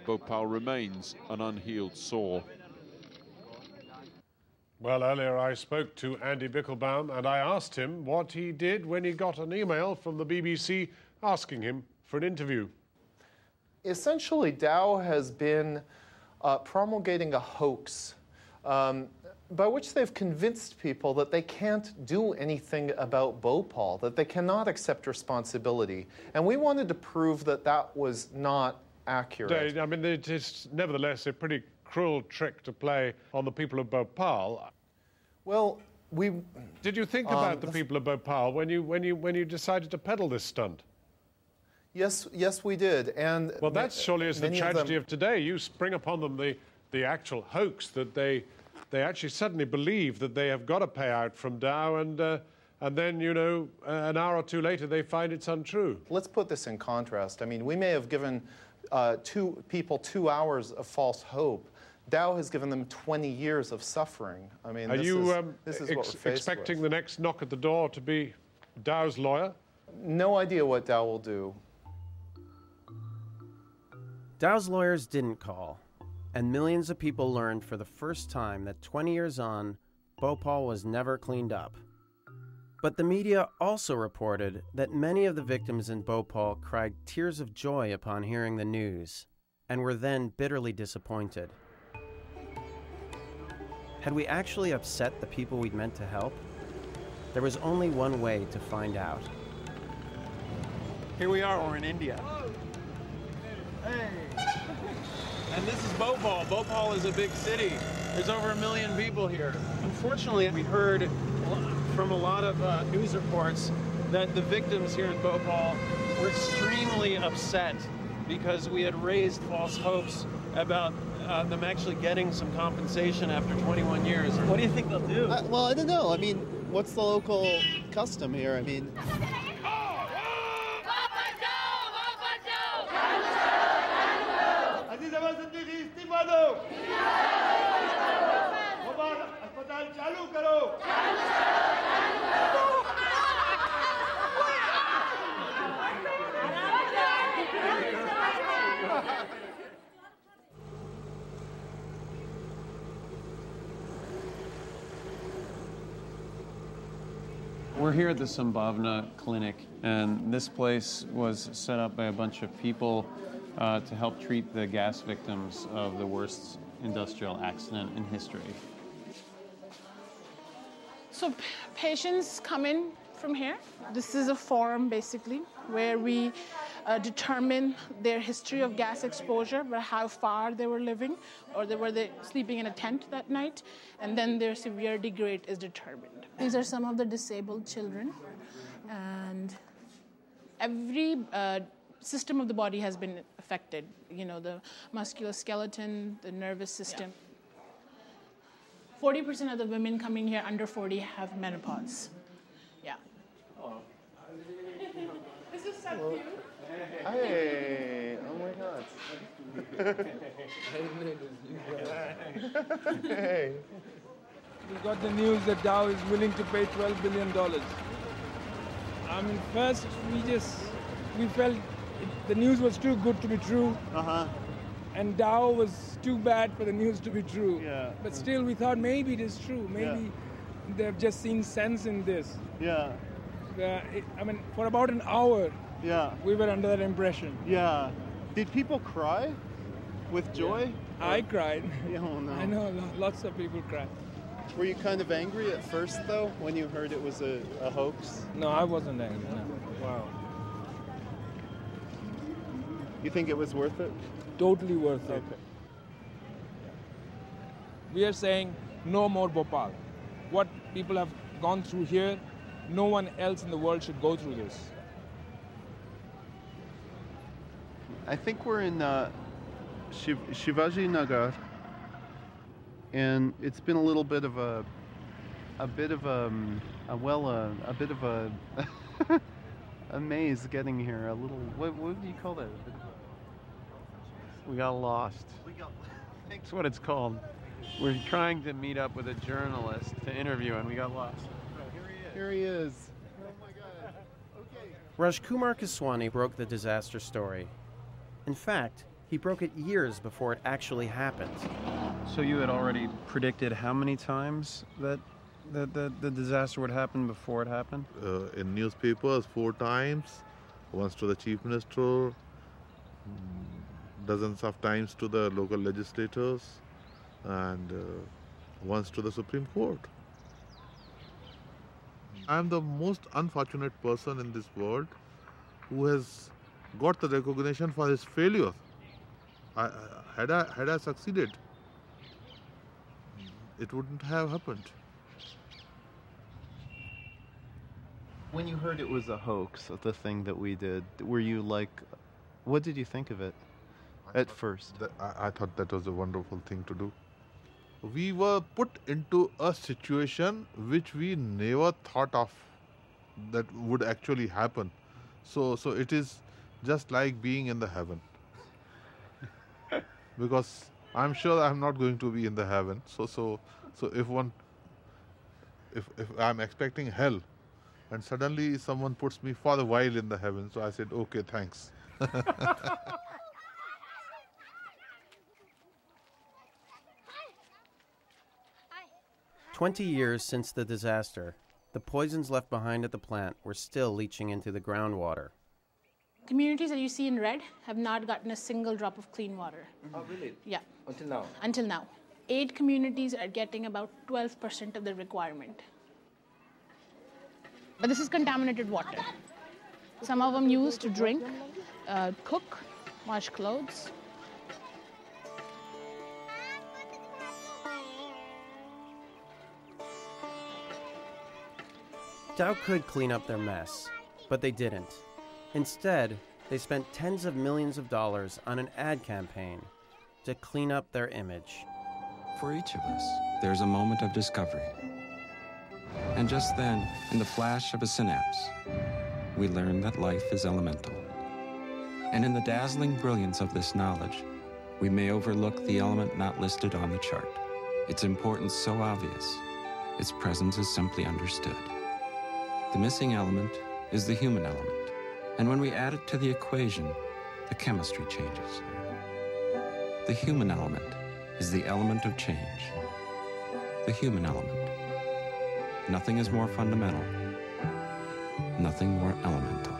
Bhopal remains an unhealed sore. Well, earlier I spoke to Andy Bickelbaum and I asked him what he did when he got an email from the BBC asking him for an interview. Essentially, Dow has been promulgating a hoax by which they've convinced people that they can't do anything about Bhopal, that they cannot accept responsibility. And we wanted to prove that that was not accurate. I mean, it is nevertheless a pretty cruel trick to play on the people of Bhopal. Well, did you think about the people of Bhopal when you decided to peddle this stunt? Yes, we did. And well, that surely is the tragedy of today. You spring upon them the actual hoax that they actually suddenly believe that they have got a payout from Dow, and then, you know, an hour or two later they find it's untrue. Let's put this in contrast. I mean, we may have given two people 2 hours of false hope. Dow has given them 20 years of suffering. I mean, this is what we're faced with. Expecting the next knock at the door to be Dow's lawyer? No idea what Dow will do. Dow's lawyers didn't call, and millions of people learned for the first time that 20 years on, Bhopal was never cleaned up. But the media also reported that many of the victims in Bhopal cried tears of joy upon hearing the news, and were then bitterly disappointed. Had we actually upset the people we'd meant to help? There was only one way to find out. Here we are, we're in India. Hey! And this is Bhopal. Bhopal is a big city. There's over 1 million people here. Unfortunately, we heard from a lot of news reports that the victims here in Bhopal were extremely upset because we had raised false hopes about them actually getting some compensation after 21 years. What do you think they'll do? Well, I don't know. I mean, what's the local custom here? I mean... We're here at the Sambhavna Clinic, and this place was set up by a bunch of people to help treat the gas victims of the worst industrial accident in history. So patients come in from here. This is a forum, basically, where we determine their history of gas exposure, how far they were living, or were they sleeping in a tent that night, and then their severity grade is determined. These are some of the disabled children, and every system of the body has been affected. You know, the musculoskeleton, the nervous system. 40% of the women coming here under 40 have menopause. Yeah. Hello. This is so cute. Hey, oh my God. Hey. We got the news that Dow is willing to pay $12 billion. I mean, first we felt the news was too good to be true. And Dow was too bad for the news to be true. Yeah. But still, we thought maybe it is true. Maybe they've just seen sense in this. Yeah. I mean, for about an hour, we were under that impression. Yeah. Did people cry with joy? Yeah. I cried. Oh, no. I know lots of people cried. Were you kind of angry at first, though, when you heard it was a hoax? No, I wasn't angry. No. Wow. You think it was worth it? Totally worth it. Okay. We are saying no more Bhopal. What people have gone through here, no one else in the world should go through this. I think we're in Shivaji Nagar, and it's been a little bit of a maze getting here. A little, what do you call that? We got lost. That's what it's called. We're trying to meet up with a journalist to interview, and we got lost. Here he is. Oh my God. Okay. Rajkumar Keswani broke the disaster story. In fact, He broke it years before it actually happened. So you had already predicted how many times that the disaster would happen before it happened? In newspapers, 4 times, once to the chief minister, dozens of times to the local legislators, and once to the Supreme Court. I'm the most unfortunate person in this world who has got the recognition for his failure. Had I succeeded, it wouldn't have happened. When you heard it was a hoax, the thing that we did, were you like, what did you think of it at first? I thought that was a wonderful thing to do. We were put into a situation which we never thought of that would actually happen. So it is just like being in the heaven. Because I'm sure I'm not going to be in the heaven. So if I'm expecting hell, and suddenly someone puts me for a while in the heaven, so I said, okay, thanks. 20 years since the disaster, the poisons left behind at the plant were still leaching into the groundwater. Communities that you see in red have not gotten a single drop of clean water. Oh, really? Yeah. Until now? Until now. 8 communities are getting about 12% of the requirement. But this is contaminated water. Some of them used to drink, cook, wash clothes. Dow could clean up their mess, but they didn't. Instead, they spent tens of millions of dollars on an ad campaign to clean up their image. For each of us, there's a moment of discovery. And just then, in the flash of a synapse, we learn that life is elemental. And in the dazzling brilliance of this knowledge, we may overlook the element not listed on the chart. Its importance so obvious, its presence is simply understood. The missing element is the human element. And when we add it to the equation, the chemistry changes. The human element is the element of change. The human element. Nothing is more fundamental. Nothing more elemental.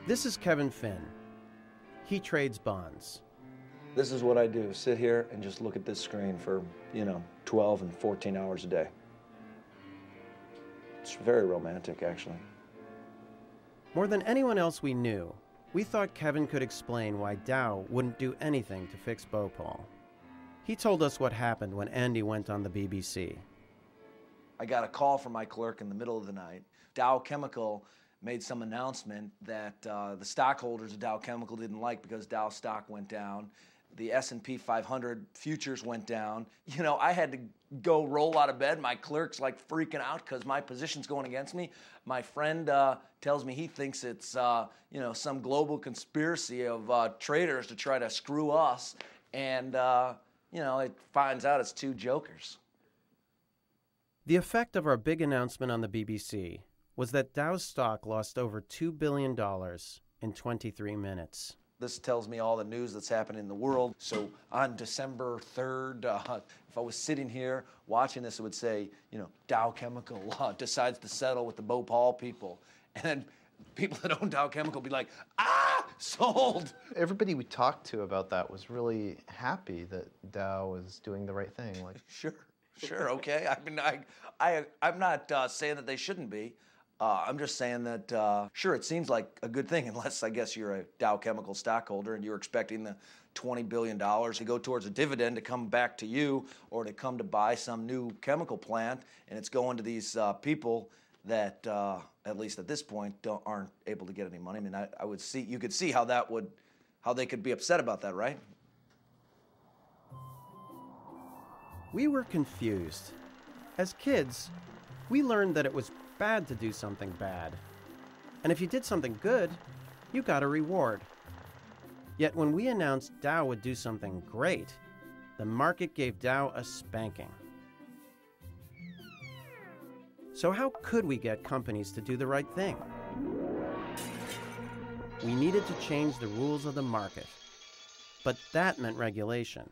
This is Kevin Finn. He trades bonds. This is what I do, sit here and just look at this screen for, 12 and 14 hours a day. It's very romantic, actually. More than anyone else we knew, we thought Kevin could explain why Dow wouldn't do anything to fix Bhopal. He told us what happened when Andy went on the BBC. I got a call from my clerk in the middle of the night. Dow Chemical made some announcement that the stockholders of Dow Chemical didn't like because Dow stock went down. The S&P 500 futures went down. I had to go roll out of bed. My clerk's like freaking out because my position's going against me. My friend tells me he thinks it's, some global conspiracy of traders to try to screw us. And, it finds out it's 2 jokers. The effect of our big announcement on the BBC was that Dow's stock lost over $2 billion in 23 minutes. This tells me all the news that's happening in the world. So on December 3rd, if I was sitting here watching this, it would say, Dow Chemical decides to settle with the Bhopal people. And then people that own Dow Chemical be like, sold! Everybody we talked to about that was really happy that Dow was doing the right thing. Sure, okay. I mean, I'm not saying that they shouldn't be. I'm just saying that, sure, it seems like a good thing, unless I guess you're a Dow Chemical stockholder and you're expecting the $20 billion to go towards a dividend to come back to you or to come to buy some new chemical plant, and it's going to these people that, at least at this point, aren't able to get any money. I mean, I would see, you could see how they could be upset about that, right? We were confused. As kids, we learned that it was bad to do something bad. And if you did something good, you got a reward. Yet when we announced Dow would do something great, the market gave Dow a spanking. So how could we get companies to do the right thing? We needed to change the rules of the market. But that meant regulation,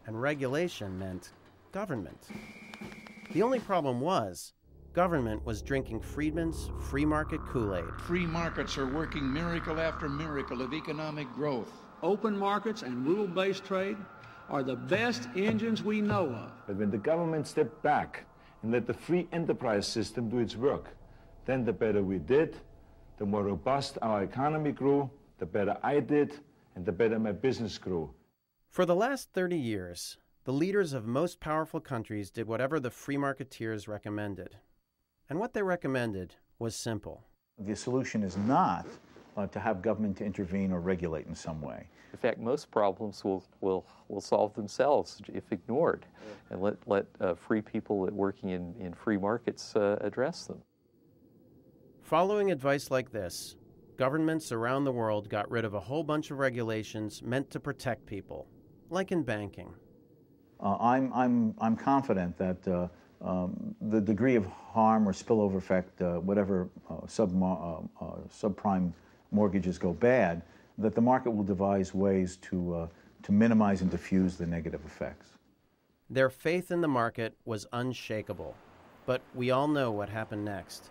and regulation meant government. The only problem was, government was drinking Friedman's free market Kool-Aid. Free markets are working miracle after miracle of economic growth. Open markets and rule-based trade are the best engines we know of. But when the government stepped back and let the free enterprise system do its work, then the better we did, the more robust our economy grew, the better I did, and the better my business grew. For the last 30 years, the leaders of most powerful countries did whatever the free marketeers recommended. And what they recommended was simple. The solution is not to have government to intervene or regulate in some way. In fact, most problems will solve themselves if ignored, and let free people working in free markets address them. Following advice like this, governments around the world got rid of a whole bunch of regulations meant to protect people, like in banking. I'm confident that the degree of harm or spillover effect, whatever subprime mortgages go bad, that the market will devise ways to minimize and diffuse the negative effects. Their faith in the market was unshakable, but we all know what happened next.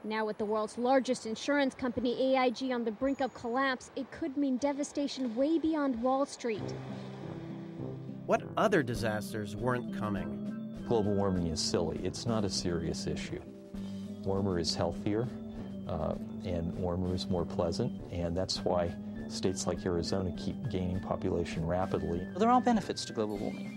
Now with the world's largest insurance company, AIG, on the brink of collapse, it could mean devastation way beyond Wall Street. What other disasters weren't coming? Global warming is silly. It's not a serious issue. Warmer is healthier, and warmer is more pleasant, and that's why states like Arizona keep gaining population rapidly. There are benefits to global warming.